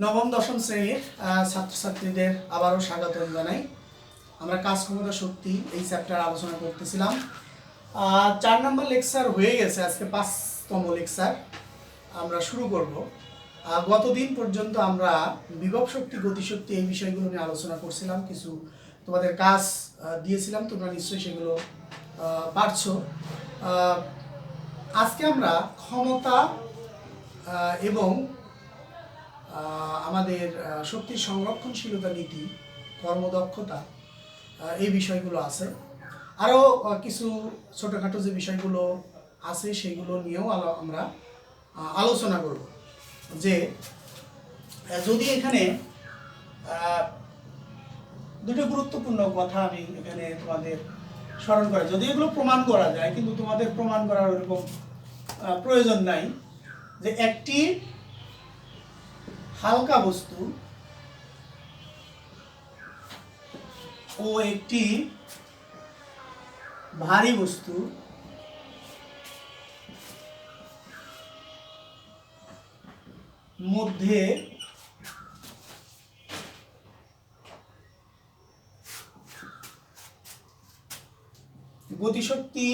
নবম দশম শ্রেণীর ছাত্রছাত্রীদের আবারও স্বাগত জানাই। আমরা কাজ ক্ষমতা শক্তি এই চ্যাপ্টার আলোচনা করতেছিলাম। 4 নম্বর লেকচার হয়ে গেছে, আজকে 5তম লেকচার আমরা শুরু করব। গতদিন পর্যন্ত আমরা বিভব শক্তি, গতিশক্তি এই বিষয়গুলো নিয়ে আলোচনা করছিলাম। কিছু তোমাদের কাজ দিয়েছিলাম, তোমরা নিশ্চয়ই সেগুলো পারছো। আজকে আমরা ক্ষমতা এবং আমাদের শক্তির সংরক্ষণশীলতা নীতি, কর্মদক্ষতা এই বিষয়গুলো আছে। আরও কিছু ছোটোখাটো যে বিষয়গুলো আছে সেগুলো নিয়েও আমরা আলোচনা করব। যে যদি এখানে দুটো গুরুত্বপূর্ণ কথা আমি এখানে তোমাদের স্মরণ করি, যদি এগুলো প্রমাণ করা যায়, কিন্তু তোমাদের প্রমাণ করার ওরকম প্রয়োজন নাই। যে একটি হালকা বস্তু ও একটি ভারী বস্তু মধ্যে গতিশক্তি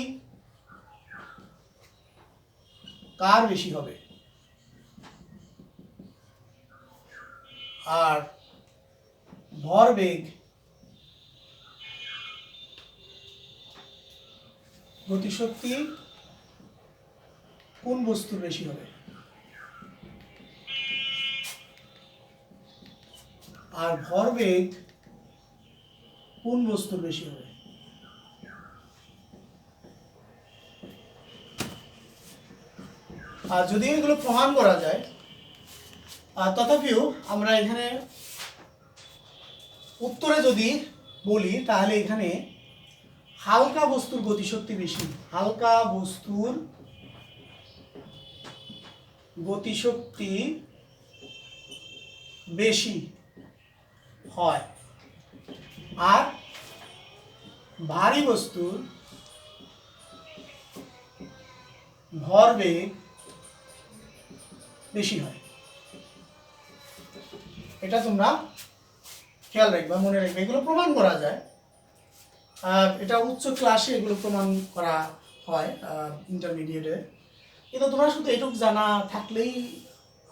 কার বেশি হবে, আর ভরবেগ গতিশক্তি কোন বস্তুর বেশি হবে, আর ভরবেগ কোন বস্তুর বেশি হবে। আর যদি এগুলো প্রমাণ করা যায়, তথাপিও আমরা এখানে উত্তরে যদি বলি তাহলে এখানে হালকা বস্তুর গতিশক্তি বেশি, হালকা বস্তুর গতিশক্তি বেশি হয়, আর ভারী বস্তুর ভরবেগ বেশি হয়। এটা তোমরা খেয়াল রাখবা, মনে রাখবে। এগুলো প্রমাণ করা যায়, এটা উচ্চ ক্লাসে এগুলো প্রমাণ করা হয়, ইন্টারমিডিয়েটে। কিন্তু তোমরা শুধু এটুকু জানা থাকলেই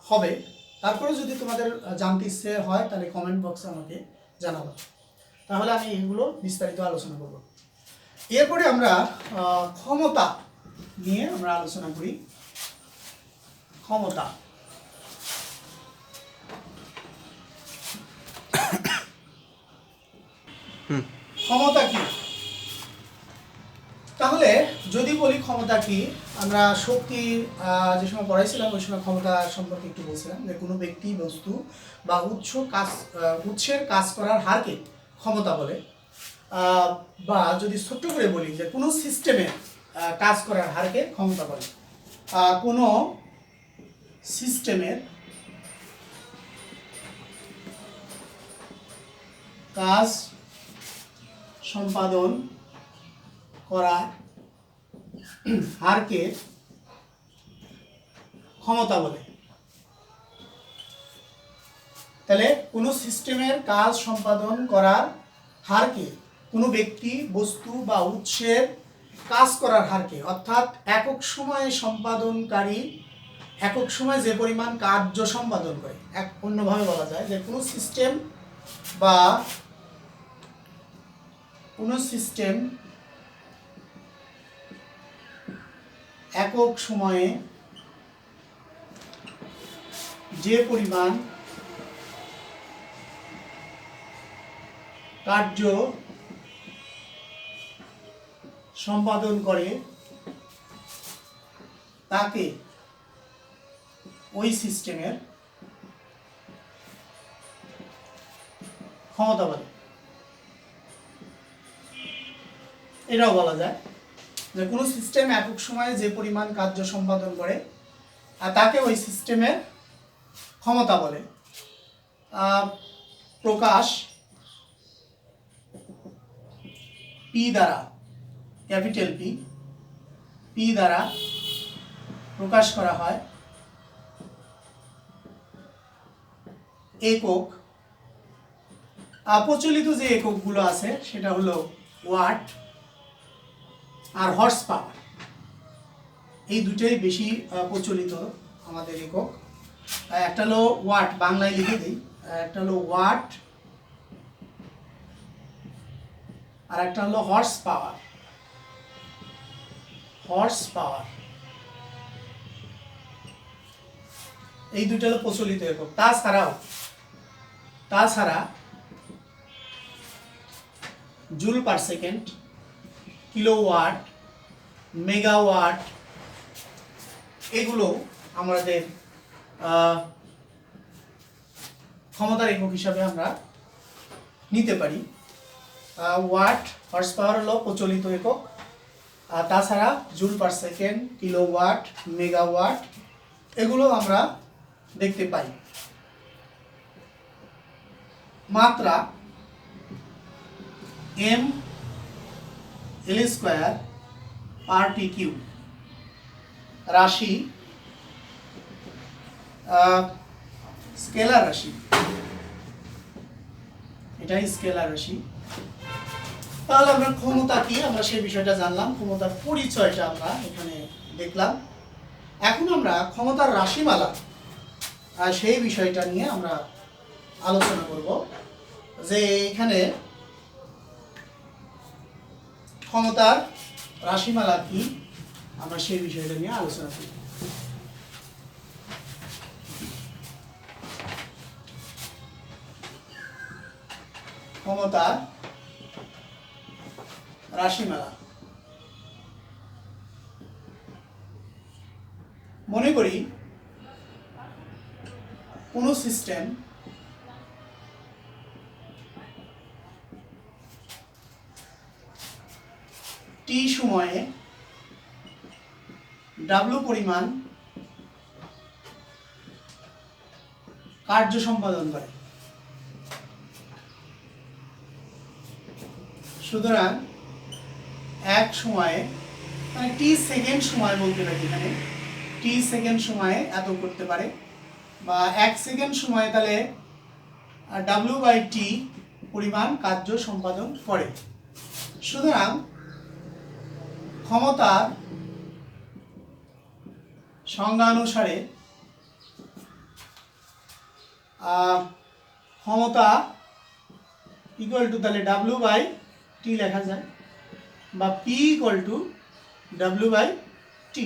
হবে। তারপরে যদি তোমাদের জানতে ইচ্ছে হয় তাহলে কমেন্ট বক্সে আমাকে জানাবো, তাহলে আমি এগুলো বিস্তারিত আলোচনা করব। এরপরে আমরা ক্ষমতা নিয়ে আমরা আলোচনা করি। ক্ষমতা, ক্ষমতা কি? তাহলে যদি বলি ক্ষমতা কি, আমরা শক্তি যে সময় পড়াইছিলাম ওই সময় ক্ষমতা সম্পর্কে একটু বলছিলাম যে কোনো ব্যক্তি, বস্তু বা উৎসের কাজ করার হারকে ক্ষমতা বলে। বা যদি ছোট্ট করে বলি যে কোনো সিস্টেমে কাজ করার হারকে ক্ষমতা বলে। কোনো সিস্টেমের কাজ সম্পাদন করার হারকে ক্ষমতা বলে। তাহলে কোনো সিস্টেমের কাজ সম্পাদন করার হারকে, কোনো ব্যক্তি, বস্তু বা উৎসের কাজ করার হারকে, অর্থাৎ একক সময়ে সম্পাদনকারী একক সময়ে যে পরিমাণ কার্য সম্পাদন করে, অন্যভাবে বলা যায় যে কোনো সিস্টেম একক সময়ে যে পরিমাণ কার্য সম্পাদন করে তাকে ওই সিস্টেমের ক্ষমতা বলে। এটাও বলা যায় যে কোনো সিস্টেম একক সময়ে যে পরিমাণ কার্য সম্পাদন করে আর তাকে ওই সিস্টেমের ক্ষমতা বলে। প্রকাশ পি দ্বারা, ক্যাপিটাল পি দ্বারা প্রকাশ করা হয় একক, প্রচলিত যে এককগুলো আছে সেটা হলো ওয়াট আর হর্স পাওয়ার, এই দুটোই বেশি প্রচলিত আমাদের একক। একটা হলো ওয়াট, বাংলায় লিখে দিই, একটা হলো ওয়াট আর একটা হলো হর্স পাওয়ার। হর্স পাওয়ার, এই দুটো হলো প্রচলিত একক। তাছাড়া joule per second, kilowatt, megawatt, এগুলো আমাদের ক্ষমতার একক হিসাবে আমরা নিতে পারি। ওয়াট, হর্স পাওয়ার হলো প্রচলিত একক, আর তাছাড়া joule per second, kilowatt, megawatt, এগুলো আমরা দেখতে পাই। মাত্রা M L square per T cube, রাশি স্কেলার রাশি, এটাই স্কেলার রাশি। তাহলে আমরা ক্ষমতা কি, আমরা সেই বিষয়টা জানলাম, ক্ষমতার পরিচয়টা আমরা এখানে দেখলাম। এখন আমরা ক্ষমতার রাশিমালা সেই বিষয়টা নিয়ে আমরা আলোচনা করব, যে এখানে ক্ষমতার রাশিমালা কি, আমরা সেই বিষয়টা নিয়ে আলোচনা করব। ক্ষমতার রাশিমালা, মনে করি কোন সিস্টেম টি সময়ে ডাব্লু পরিমাণ কার্য সম্পাদন করে। সুতরাং এক সময়ে, মানে টি সেকেন্ড সময় বলতে পারি, এখানে টি সেকেন্ড সময়ে এত করতে পারে, বা এক সেকেন্ড সময়ে তাহলে ডাব্লু বাই টি পরিমাণ কার্য সম্পাদন করে। সুতরাং ক্ষমতার সংজ্ঞা অনুসারে ক্ষমতা ইকুয়াল টু তাহলে ডাব্লু বাই টি লেখা যায়, বা P equal to W by T.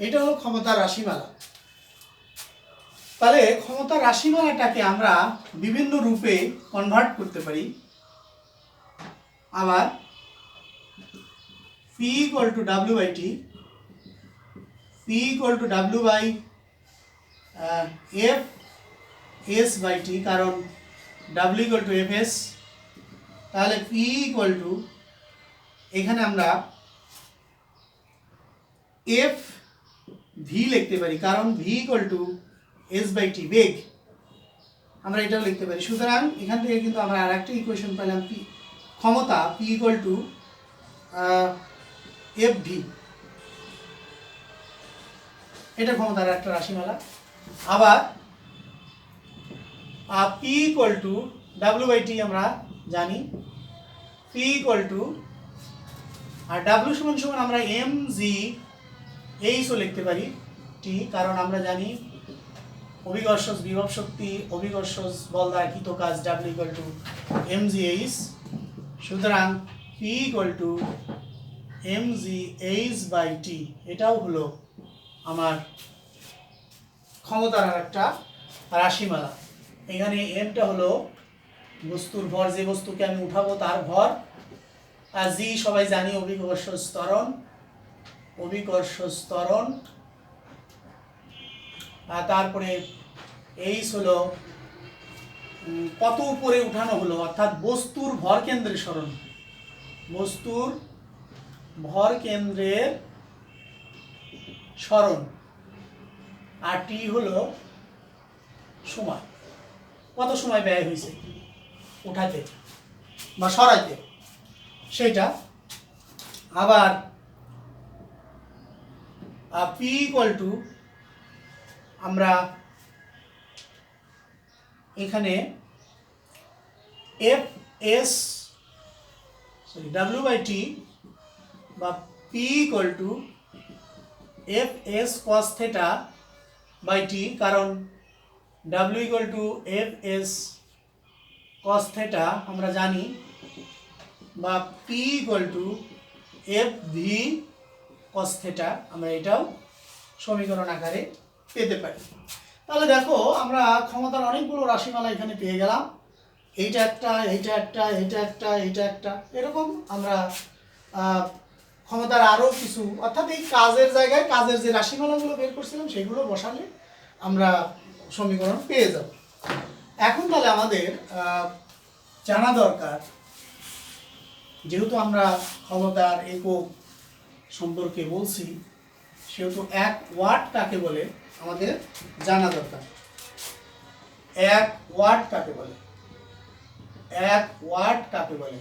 এটা হলো ক্ষমতার রাশিমালা। তাহলে ক্ষমতার রাশিমালাটাকে আমরা বিভিন্ন রূপে কনভার্ট করতে পারি। আবার P equal to W by T, P equal to W by F S by T, কারণ W equal to F S. তাহলে পি ইকুয়াল টু, এখানে আমরা এফ ভি লিখতে পারি, কারণ V equal to S by T, বেগ, আমরা এটাও লিখতে পারি। সুতরাং এখান থেকে কিন্তু আমরা আর একটা ইকুয়েশন পেলাম, পি ক্ষমতা P equal to F V, এটা ক্ষমতার একটা রাশিমালা। আবার P equal to W by T আমরা জানি, পি ইকুয়াল টু, আর ডাব্লু সমান সমান আমরা এম জি এইচও লিখতে পারি টি, কারণ আমরা জানি অভিকর্ষজ বিভব শক্তি, অভিকর্ষজ বল দ্বারা কৃত কাজ W equal to M G H. সুতরাং P equal to M G H by T, এটাও হলো আমার ক্ষমতার একটা রাশিমালা। এখানে এমটা হলো বস্তুর ভর, যে বস্তুকে আমি উঠাবো তার ভর, আর জি সবাই জানি অভিকর্ষজ ত্বরণ, অভিকর্ষজ ত্বরণ, আর তারপরে এইচ হলো কত উপরে উঠানো হলো, অর্থাৎ বস্তুর ভর কেন্দ্রের সরণ, বস্তুর ভর কেন্দ্রের সরণ, আর টি হলো সময়, কত সময় ব্যয় হয়েছে উঠাতে বা সরাইতে সেটা। আবার পি ইকুয়াল টু আমরা এখানে F S W by T বা P equal to F S cos theta by T, কারণ W equal to F S cos theta আমরা জানি, বা P equal to F V cos theta আমরা এটাও সমীকরণ আকারে পেতে পারি। তাহলে দেখো আমরা ক্ষমতার অনেকগুলো রাশিমালা এখানে পেয়ে গেলাম, এইটা একটা, এইটা একটা, এইটা একটা, এইটা একটা, এরকম আমরা ক্ষমতার আরও কিছু, অর্থাৎ এই কাজের জায়গায় কাজের যে রাশিমালাগুলো বের করছিলাম সেগুলো বসালে আমরা সমীকরণ পেয়ে যাব। এখন তাহলে আমাদের জানা দরকার, যেহেতু আমরা ক্ষমতার একক সম্পর্কে বলছি, সেহেতু 1 ওয়াট কাকে বলে আমাদের জানা দরকার। 1 ওয়াট কাকে বলে? 1 ওয়াট কাকে বলে?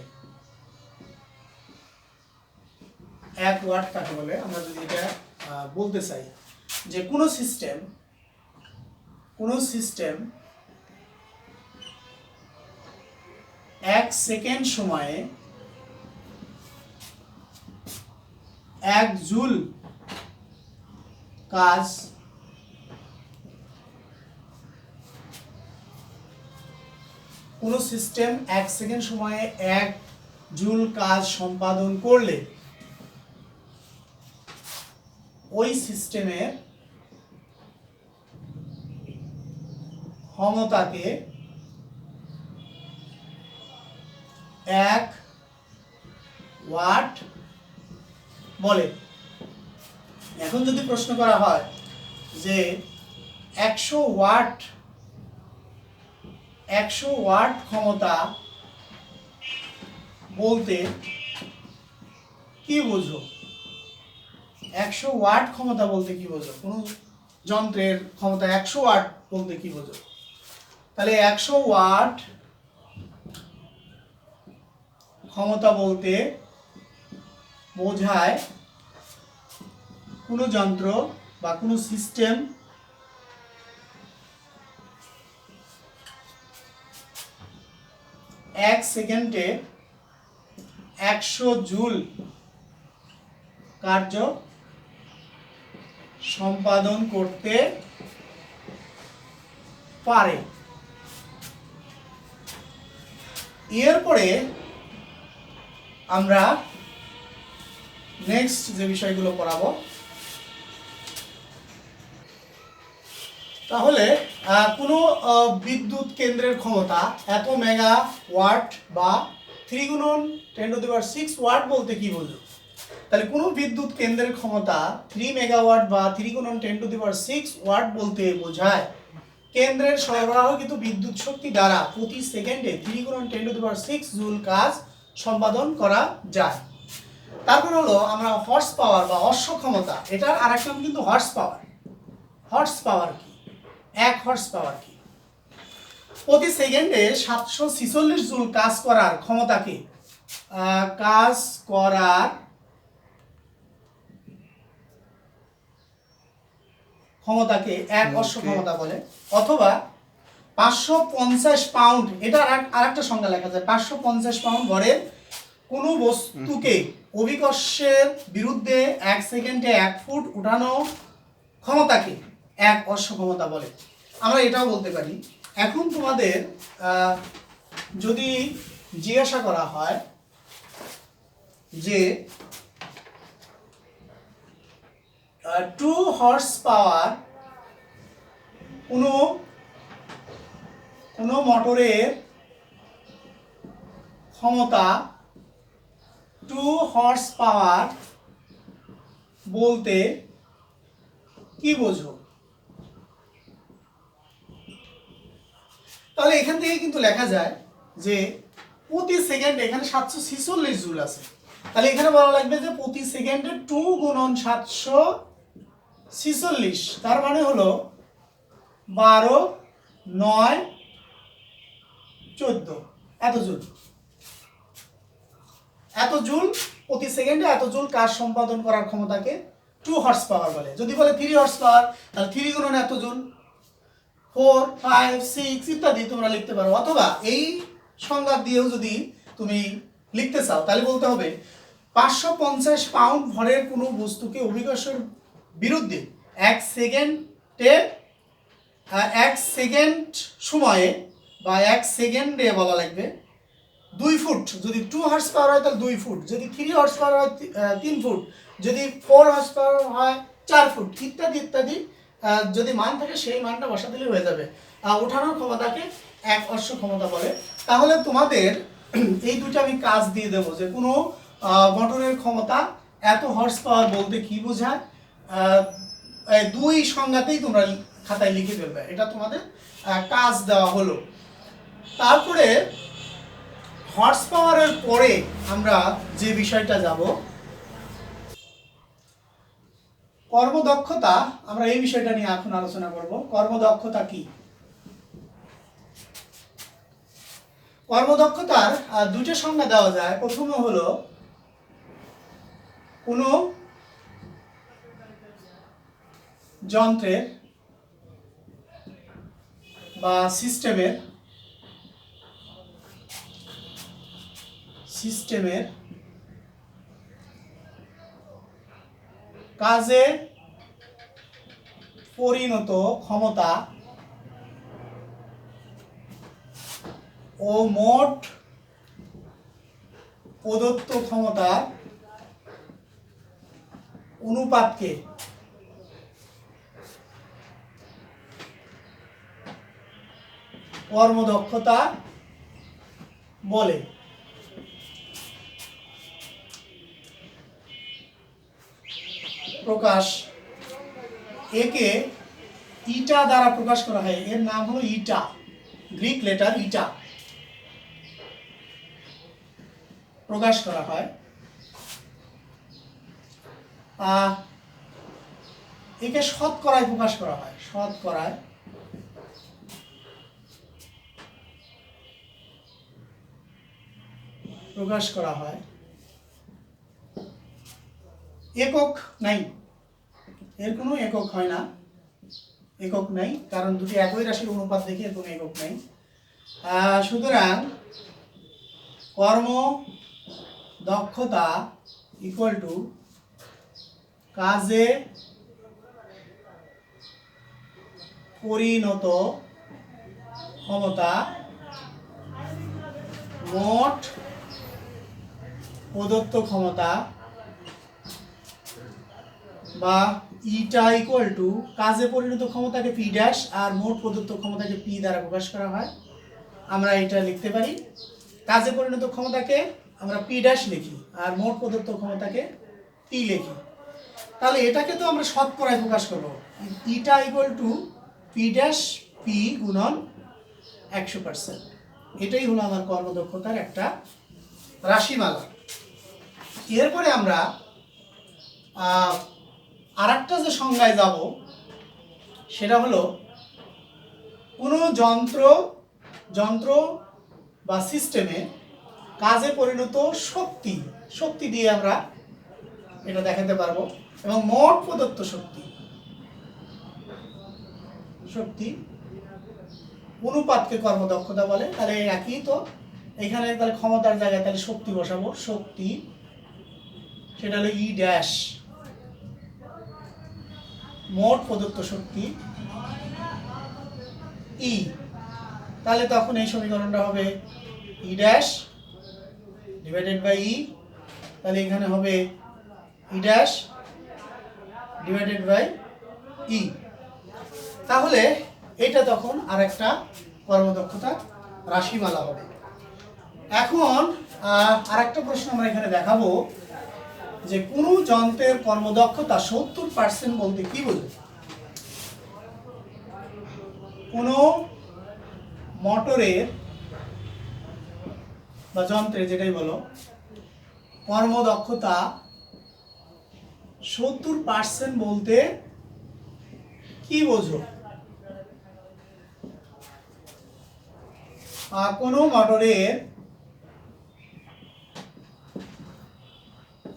1 ওয়াট কাকে বলে? আমরা যদি এটা বলতে চাই যে কোনো সিস্টেম 1 সেকেন্ড সময়ে 1 জুল কাজ কোনো সিস্টেম 1 সেকেন্ড সময়ে 1 জুল কাজ সম্পাদন করলে ওই সিস্টেমের ক্ষমতাকে 1 ওয়াট বলে। এখন যদি প্রশ্ন করা হয় যে 100 ওয়াট ক্ষমতা বলতে কি বোঝো? 100 ওয়াট ক্ষমতা বলতে কি বোঝো? কোনো যন্ত্রের ক্ষমতা 100 ওয়াট বলতে কি বোঝো? তাহলে 100 ওয়াট ক্ষমতা বলতে বোঝায় কোনো যন্ত্র বা কোনো সিস্টেম এক সেকেন্ডে 100 জুল কার্য সম্পাদন করতে পারে। এরপরে আমরা নেক্সট যে বিষয়গুলো পড়াবো, তাহলে কোনো বিদ্যুৎ কেন্দ্রের ক্ষমতা এত মেগা ওয়াট বা 3 গুণন 10⁶ ওয়াট বলতে কি বোঝো? তাহলে কোনো বিদ্যুৎ কেন্দ্রের ক্ষমতা 3 মেগাওয়াট বা 3 গুণন 10⁶ ওয়াট বলতে বোঝায় কেন্দ্রের সরবরাহকৃত বিদ্যুৎ শক্তি দ্বারা প্রতি সেকেন্ডে 3 গুণন 10⁶ জুল কাজ সম্পাদন করা যায়। তারপর হলো আমরা হর্স পাওয়ার বা অশ্ব ক্ষমতা, এটার আরেক নাম কিন্তু হর্স পাওয়ার। হর্স পাওয়ার কি? 1 হর্স পাওয়ার কি? প্রতি সেকেন্ডে 746 জুল কাজ করার ক্ষমতাকে 1 অশ্ব ক্ষমতা বলে। অথবা 550 পাউন্ড, এটা আরেকটা সংজ্ঞা লেখা যায়, 550 পাউন্ড ভরের কোনো বস্তুকে অভিকর্ষের বিরুদ্ধে 1 সেকেন্ডে 1 ফুট উঠানো ক্ষমতাকে 1 অশ্ব ক্ষমতা বলে। আমরা এটাও বলতে পারি, এখন তোমাদের যদি জিজ্ঞাসা করা হয় যে 2 হর্স পাওয়ার কোনো মোটরের ক্ষমতা 2 হর্স পাওয়ার বলতে কি বোঝো? তাহলে এখান থেকে কিন্তু লেখা যায় যে প্রতি সেকেন্ডে এখানে 746 জুল আছে, তাহলে এখানে বলা লাগবে যে প্রতি সেকেন্ডে 2 গুণন 746, তার মানে হলো 12, 9, 14 এত জুল প্রতি সেকেন্ডে এত জুল কাজ সম্পাদন করার ক্ষমতাকে 2 হর্স পাওয়ার বলে। যদি বলে 3 হর্স পাওয়ার, তাহলে 3 গুণন এত জুল, 4, 5, 6 ইত্যাদি তোমরা লিখতে পারো, অথবা এই সংজ্ঞা দিয়েও যদি তুমি লিখতে চাও তাহলে বলতে হবে 550 পাউন্ড ভরের কোনো বস্তুকে অভিকর্ষের বিরুদ্ধে 1 সেকেন্ড সময়ে বা 1 সেকেন্ডে বলা লাগবে 2 ফুট, যদি 2 হর্স পাওয়ার হয় তাহলে 2 ফুট, যদি 3 হর্স পাওয়ার হয় 3 ফুট, যদি 4 হর্স পাওয়ার হয় 4 ফুট ইত্যাদি ইত্যাদি যদি মান থাকে সেই মানটা বসা দিলে হয়ে যাবে। ওঠানোর ক্ষমতাকে 1 অশ্ব ক্ষমতা বলে। তাহলে তোমাদের এই দুটো আমি কাজ দিয়ে দেবো যে কোনো মোটরের ক্ষমতা এত হর্স পাওয়ার বলতে কি বোঝায়, 2 সংজ্ঞাতেই তোমরা খাতায় লিখে ফেলবে, এটা তোমাদের কাজ দেওয়া হলো। তারপরে হর্স পাওয়ারের পরে আমরা যে বিষয়টা যাব কর্মদক্ষতা, আমরা এই বিষয়টা নিয়ে এখন আলোচনা করব। কর্মদক্ষতা কি? কর্মদক্ষতার দুটো সংজ্ঞা দেওয়া যায়। প্রথমে হলো কোনো যন্ত্রের বা সিস্টেমের কাজে পরিণত ক্ষমতা ও মোট প্রদত্ত ক্ষমতার অনুপাতকে কর্মদক্ষতা বলে। প্রকাশ একে ইটা দ্বারা প্রকাশ করা হয়, এর নাম হলো ইটা, গ্রিক লেটার ইটা প্রকাশ করা হয়। একে শতকরায় প্রকাশ করা হয়, শতকরায় প্রকাশ করা হয়। একক নাই, এর কোনো একক হয় না, একক নাই, কারণ দুটি একই রাশির অনুপাত দেখে এর কোনো একক নাই। সুতরাং কর্ম দক্ষতা ইকুয়াল টু কাজে পরিণত ক্ষমতা মোট প্রদত্ত ক্ষমতা, বা ইটা ইকুয়াল টু কাজে পরিণত ক্ষমতাকে পি ড্যাশ আর মোট প্রদত্ত ক্ষমতাকে পি দ্বারা প্রকাশ করা হয়। আমরা এটা লিখতে পারি, কাজে পরিণত ক্ষমতাকে আমরা পি ড্যাশ লিখি আর মোট প্রদত্ত ক্ষমতাকে পি লিখি। তাহলে এটাকে তো আমরা শতকরায় প্রকাশ করব, ইটা equal to P dash P গুণন 100%। এটাই হলো আমার কর্মদক্ষতার একটা রাশিমালা। এরপরে আমরা আরেকটা যে সংজ্ঞায় যাব সেটা হলো কোনো যন্ত্র বা সিস্টেমে কাজে পরিণত শক্তি দিয়ে আমরা এটা দেখাতে পারবো, এবং মোট প্রদত্ত শক্তি অনুপাতকে কর্মদক্ষতা বলে। তাহলে একই তো, এখানে তাহলে ক্ষমতার জায়গায় তাহলে শক্তি বসাবো, শক্তি সেটা হলো ই ড্যাশ, মোট প্রদত্ত শক্তি ই, তাহলে তখন এই সমীকরণটা হবে ই ড্যাশ ডিভাইডেড বাই ই, তাহলে এখানে হবে ই ড্যাশ ডিভাইডেড বাই ই। তাহলে এটা তখন আরেকটা কর্মদক্ষতা রাশিমালা হবে। এখন আরেকটা প্রশ্ন আমরা এখানে দেখাবো যে কোনো যন্ত্রের কর্মদক্ষতা 70% বলতে কি বোঝো? কোনো মোটরের বা যন্ত্রে যেটাই বলো কর্মদক্ষতা 70% বলতে কি বোঝো? কোনো মোটরের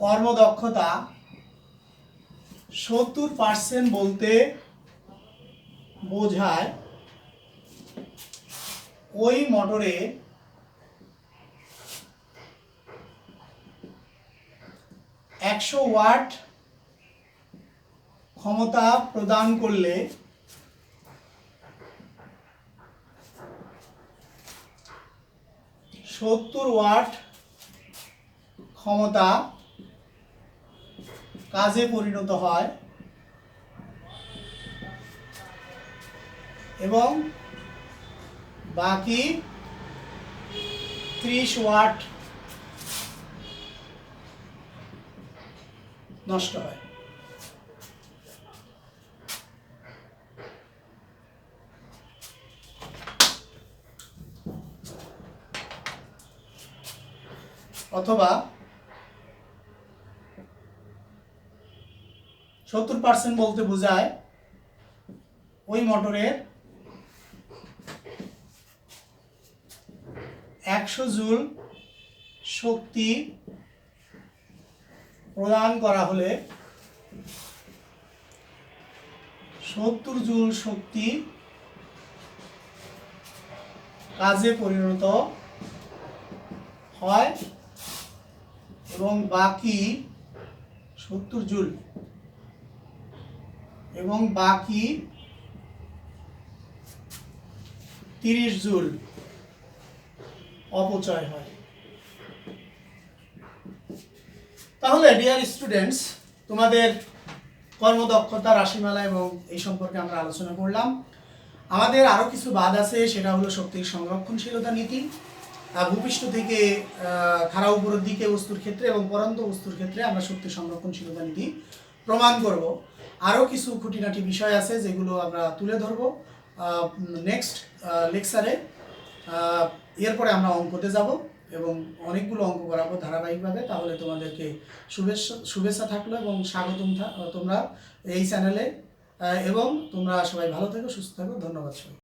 কর্মদক্ষতা 70% বলতে বোঝায় ওই মোটরে 100 ওয়াট ক্ষমতা প্রদান করলে 70 ওয়াট ক্ষমতা কাজে পরিণত হয় এবং বাকি 30 ওয়াট নষ্ট হয়। অথবা 70% বলতে বোঝায় ওই মোটরের 100 জুল শক্তি প্রদান করা হলে 70 জুল শক্তি কাজে পরিণত হয় এবং বাকি 70 জুল এবং বাকি 30 জুল অপচয় হয়। তাহলে ডিয়ার স্টুডেন্টস, তোমাদের কর্মদক্ষতা, রাশিমালা এবং এই সম্পর্কে আমরা আলোচনা করলাম। আমাদের আরও কিছু বাদ আছে, সেটা হলো শক্তির সংরক্ষণশীলতা নীতি, ভূপৃষ্ঠ থেকে খাড়া উপরের দিকে বস্তুর ক্ষেত্রে এবং পরন্ত বস্তুর ক্ষেত্রে আমরা শক্তি সংরক্ষণশীলতা নীতি প্রমাণ করব। আরও কিছু খুঁটিনাটি বিষয় আছে যেগুলো আমরা তুলে ধরব নেক্সট লেকচারে। এরপরে আমরা অঙ্কতে যাব এবং অনেকগুলো অঙ্ক করাবো ধারাবাহিকভাবে। তাহলে তোমাদেরকে শুভেচ্ছা থাকলো এবং স্বাগতম তোমরা এই চ্যানেলে, এবং তোমরা সবাই ভালো থেকো, সুস্থ থাকো। ধন্যবাদ সবাই।